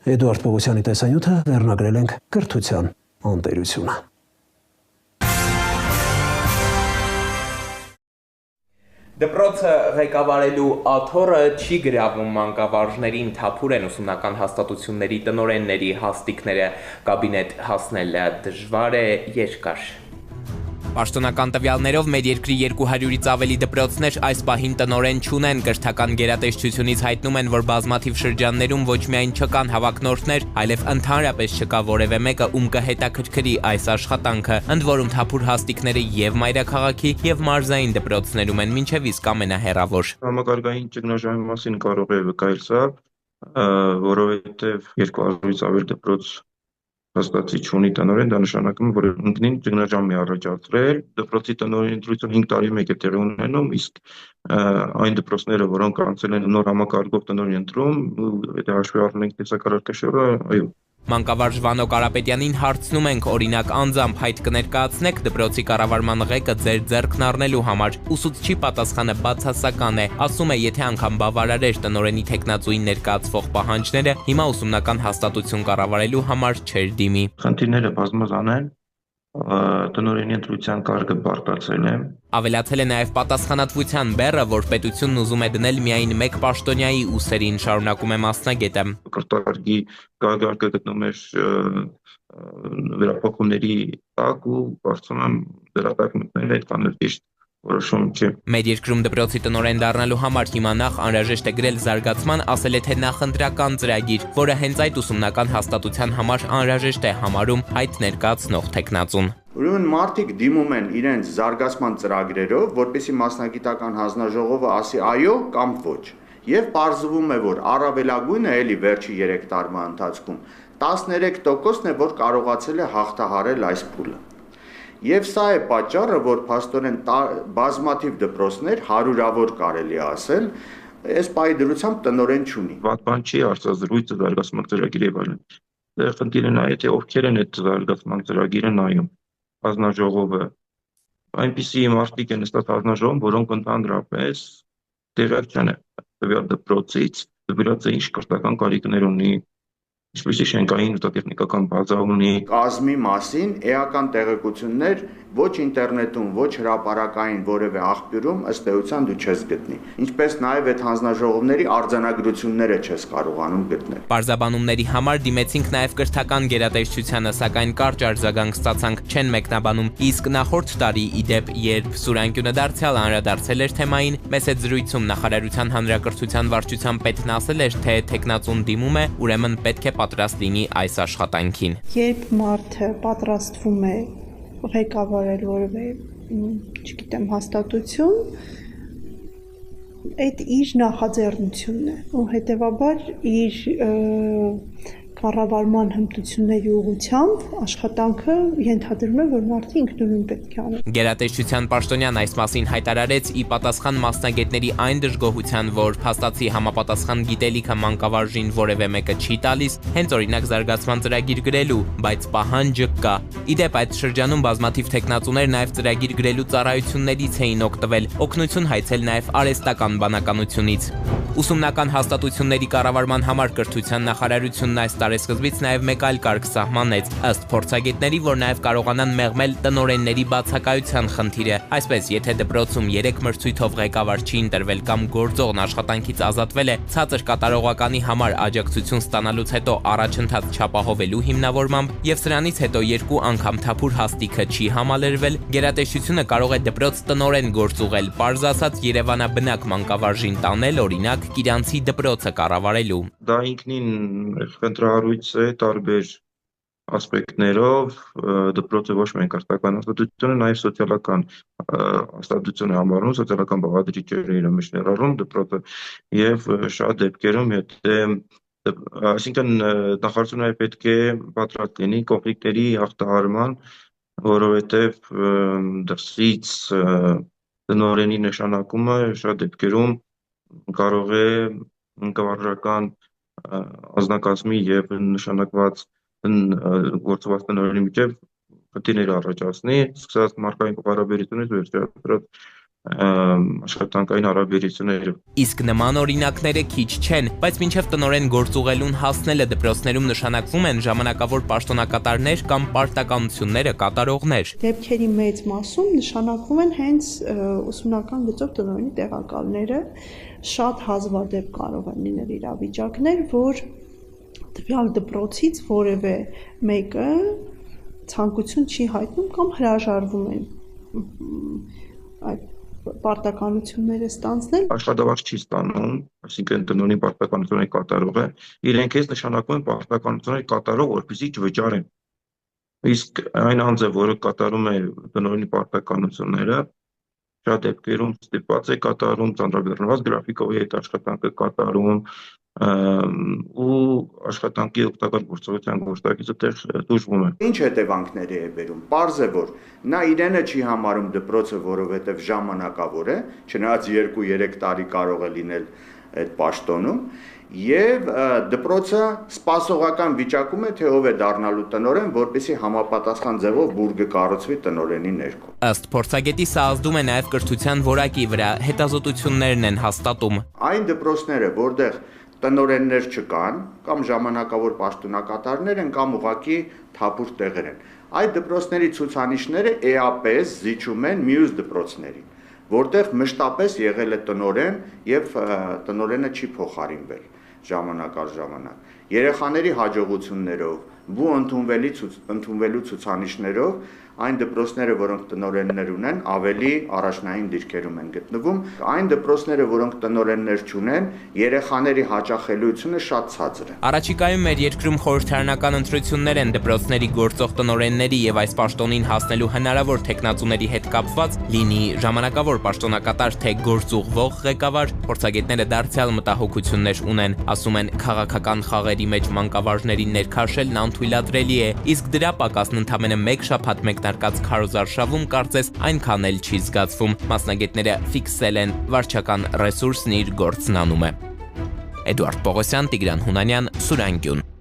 Էդուարդ Պողոսյանի տեսանյութը վերնագրել ենք կրթության անտերությունը։ Դպրոցը ղեկավարելու աթոռը չի գրավում մանկավարժներին, թափուր են ուսումնական հաստատությունների տնօրենների հաստիքները, կաբինետ հասնելը դժվար է, երկար։ Պաշտոնական տվյալներով մեր երկրի 200-ից ավելի դպրոցներ այս պահին տնօրեն չունեն, կրթական գերատեսչությունից հայտնում են, որ բազմաթիվ շրջաններում ոչ միայն չկան հավակնորդներ, այլև ընդհանրապես չկա որևէ մեկը, ում կհետաքրքրի այս աշխատանքը, ընդ որում թափուր հաստիքները եւ մայրաքաղաքի եւ մարզային դպրոցներում են, մինչեւ իսկ ամենահեռավոր։ Համակարգային ճգնաժամի մասին կարող է վկայել սա, որովհետեւ 200-ից ավել դպրոց հաստատի չունի տնօրեն, դա նշանակում է, որ ինքնին ճգնաժամ է առաջացրել, դպրոցի տնօրենի ընտրությունը 5 տարի մեկ է տեղի ունենում, իսկ այն դպրոցները, որոնք անցել են նոր համակարգով տնօրեն ընտրում, եթե հաշվի առնենք տեսակարգաշոռը, այո։ Մանկավարժ Վանո Կարապետյանին հարցնում ենք, օրինակ անձամբ հայտ կներկայացնեք դպրոցի կառավարման ղեկը ձեր ձեռքն առնելու համար։ Ուսուցչի պատասխանը բացասական է, ասում է, եթե անգամ բավարար էր տնօրենի թեկնածուին ներկայացվող պահանջները, հիմա ուսումնական հաստատություն կառավարելու համար չէր դիմի։ Խնդիրները բազմազան են, տնօրենի ընտրության կարգը բարդացել է։ Ավելացել է նաև պատասխանատվության բեռը, որ պետությունն ուզում է դնել միայն մեկ պաշտոնյայի ուսերին, շարունակում է մասնագետը։ Կրթարկի կարգը գտնում էր վերափոխումների տակ ու կարծում եմ դրա տակ մտնելը այդքան էլ ճիշտ որոշում չէ։ Մեր երկրում դպրոցի տնօրեն դառնալու համար հիմա նախ անհրաժեշտ է գրել զարգացման, ասել է թե նախընտրական ծրագիր, որը հենց այդ ուսումնական հաստատության համար անհրաժեշտ է համարում հայտ ներկայացնող թեկնածուն։ Ուրեմն մարդիկ դիմում են իրենց զարգացման ծրագրերով, որպեսզի մասնագիտական հանձնաժողովը ասի այո կամ ոչ։ Եվ պարզվում է, որ առավելագույնը էլի վերջի 3 տարվա ընթացքում 13%-ն է, որ կարողացել է հաղթահարել այս փուլը։ Եվ սա է պատճառը, որ փաստորեն բազմաթիվ դպրոցներ, հարյուրավոր կարելի ասել, այս պահի դրությամբ տնօրեն չունի։ Վատ բան չի արտադրույթը զարգացման ծրագիրը եւ այլն։ Դեռ խնդիրը նա է, թե ովքեր են այդ զարգացման ծրագիրը նայում։ Հանձնաժողովը, այնպիսի մարդիկ են նստած հանձնաժողովում, որոնք ընդհանրապես տեղյակ չեն տվյալ դպրոցից, դպրոցը ինչ կրթական կարիքներ ունի, ինչպիսի շենքային հետատեխնիկական բազա ունի։ Կազմի մասին էական տեղեկություններ ոչ ինտերնետում, ոչ հրապարակային որևէ աղբյուրում ըստ էության դու չես գտնի։ Ինչպես նաև այդ հանձնաժողովների արձանագրությունները չես կարողանում գտնել։ Պարզաբանումների համար դիմեցինք նաև կրթական գերատեսչությանը, սակայն կարճ արձագանք ստացանք, չեն մեկնաբանում։ Իսկ նախորդ տարի, ի դեպ, երբ Սուրանկյունը դարձյալ անդրադարձել էր թեմային, մեծ այդ զրույցում նախարարության հանրակրթության վարչության պետն ասել էր, թե թեկնածուն դիմում է, ուրեմն պետք է պատրաստ լինի այս աշխատանքին։ Երբ մարդը պատրաստվում է ղեկավարել որևէ, չգիտեմ, հաստատություն, այդ իր նախաձեռնությունն է, ու հետևաբար իր կառավարման հմտությունների ուղղությամբ աշխատանքը ենթադրում է, որ մարդը ինքնուրույն պետք է անի։ Գերատեսչության պաշտոնյան այս մասին հայտարարեց ի պատասխան մասնագետների այն դժգոհության, որ փաստացի համապատասխան գիտելիքը մանկավարժին որևէ մեկը չի տալիս, հենց օրինակ զարգացման ծրագիր գրելու, բայց պահանջը կա։ Ի դեպ, այդ շրջանում բազմաթիվ թեկնածուներ նաև ծրագիր գրելու ծառայություններից էին օգտվել, օգնություն հայցել նաև արհեստական բանականությունից։ Ուսումնական հաստատությունների կառավարման համար կրթության նախարարությունն այս տարեսկզբից նաև մեկ այլ կարգ սահմանեց, ըստ փորձագետների, որ նաև կարողանան մեղմել տնօրենների բացակայության խնդիրը։ Այսպես, եթե դպրոցում 3 մրցույթով ղեկավար չի ընտրվել կամ գործողն աշխատանքից ազատվել է, ցածր կատարողականի համար աջակցություն ստանալուց հետո առաջընթաց չապահովելու հիմնավորմամբ եւ սրանից հետո 2 անգամ թափուր հաստիքը չի համալրվել, գերատեսչությունը կարող է դպրոց տնօրեն գործուղել, պարզ ասած Երևանաբնակ մանկավարժին տանել, օրինակ, Կիրանցի դպրոցը կառավարելու։ Դա ինքնին խնդրահարույց է տարբեր ասպեկտներով, դպրոցը ոչ միայն կրթական հաստատություն է, նաև սոցիալական հաստատություն է համարվում, սոցիալական բաղադրիչները իր մեջ ներառում դպրոցը եւ շատ դեպքերում, եթե այսինքն նախարարությունը պետք է պատրաստ լինի կոնֆլիկտների հաղթահարման, որովհետեւ դրսից տնօրենի նշանակումը շատ դեպքերում կարող է կառավարական անձնակազմի եւ նշանակված գործված տնօրենի միջեւ խնդիրներ առաջացնի, սկսած մարդկային փոխհարաբերությունից վերջացրած աշխատանքային հարաբերությունները։ Իսկ նման օրինակները քիչ չեն, բայց մինչև տնօրեն գործուղելուն հասնելը դպրոցներում նշանակվում են ժամանակավոր պաշտոնակատարներ կամ պարտականությունները կատարողներ։ Դեպքերի մեծ մասում նշանակվում են հենց ուսումնական գծով տնօրենի տեղակալները, շատ հազվադեպ կարող են լինել իրավիճակներ, որ տվյալ դպրոցից որևէ մեկը ցանկություն չի հայտնում կամ հրաժարվում են այդ պարտականությունները ստանձնել։ Աշխատավարձ չի ստանում, այսինքն տնօրենի պարտականությունների կատարողը, իրենք էս նշանակում են պարտականությունների կատարող, որպեսզի չվճարեն։ Իսկ այն անձը, որը կատարում է տնօրենի պարտականությունները, շատ դեպքերում ստիպված է կատարում, ծանրաբեռնված գրաֆիկով է այդ աշխատանքը կատարում, ու աշխատանքի օգտակար գործողության գործակիցը տեղ դժվում է։ Ինչ հետևանքների է բերում։ Պարզ է, որ նա իրենը չի համարում դպրոցը, որովհետև ժամանակավոր է, չնայած 2-3 տարի կարող է լինել այդ պաշտոնում, եւ դպրոցը սպասողական վիճակում է, թե ով է դառնալու տնօրեն, որպեսզի համապատասխան ձևով բուրգը կառուցվի տնօրենի ներքո։ Ըստ փորձագետի սա ազդում է նաև կրթության որակի վրա, հետազոտություններն են հաստատում։ Այն դպրոցները, որտեղ տնօրեններ չկան, կամ ժամանակավոր պաշտոնակատարներ են, կամ ուղղակի թափուր տեղեր են։ Այդ դպրոցների ցուցանիշները էապես զիջում են մյուս դպրոցներին, որտեղ մշտապես եղել է տնօրեն եւ տնօրենը չի փոխարինվել ժամանակ առ ժամանակ։ Երեխաների հաջողություններով, բու ընդունվելու ցուցանիշներով այն դպրոցները, որոնք տնօրեններ ունեն, ավելի առաջնային դիրքերում են գտնվում, այն դպրոցները, որոնք տնօրեններ չունեն, երեխաների հաճախելիությունը շատ ցածր է։ Առաջիկայում մեր երկրում խորհրդարանական ընտրություններ են դպրոցների գործող տնօրենների եւ այս պաշտոնին հասնելու հնարավոր տեխնացուների հետ կապված, լինի ժամանակավոր պաշտոնակատար թե գործուղվող ղեկավար, փորձագետները դարձյալ մտահոգություններ ունեն, ասում են քաղաքական խաղերի մեջ մանկավարժներին ներքաշելն անթույլատրելի է, իսկ դրա պակասն ընդամենը մեկ շաբաթ մեկնարկած քարոզարշավում կարծես այնքան էլ չի զգացվում։ Մասնագետները ֆիքսել են վարչական ռեսուրսն իր գործն անում է։ Էդուարդ Պողոսյան, Տիգրան Հունանյան, Սուրանգյուն։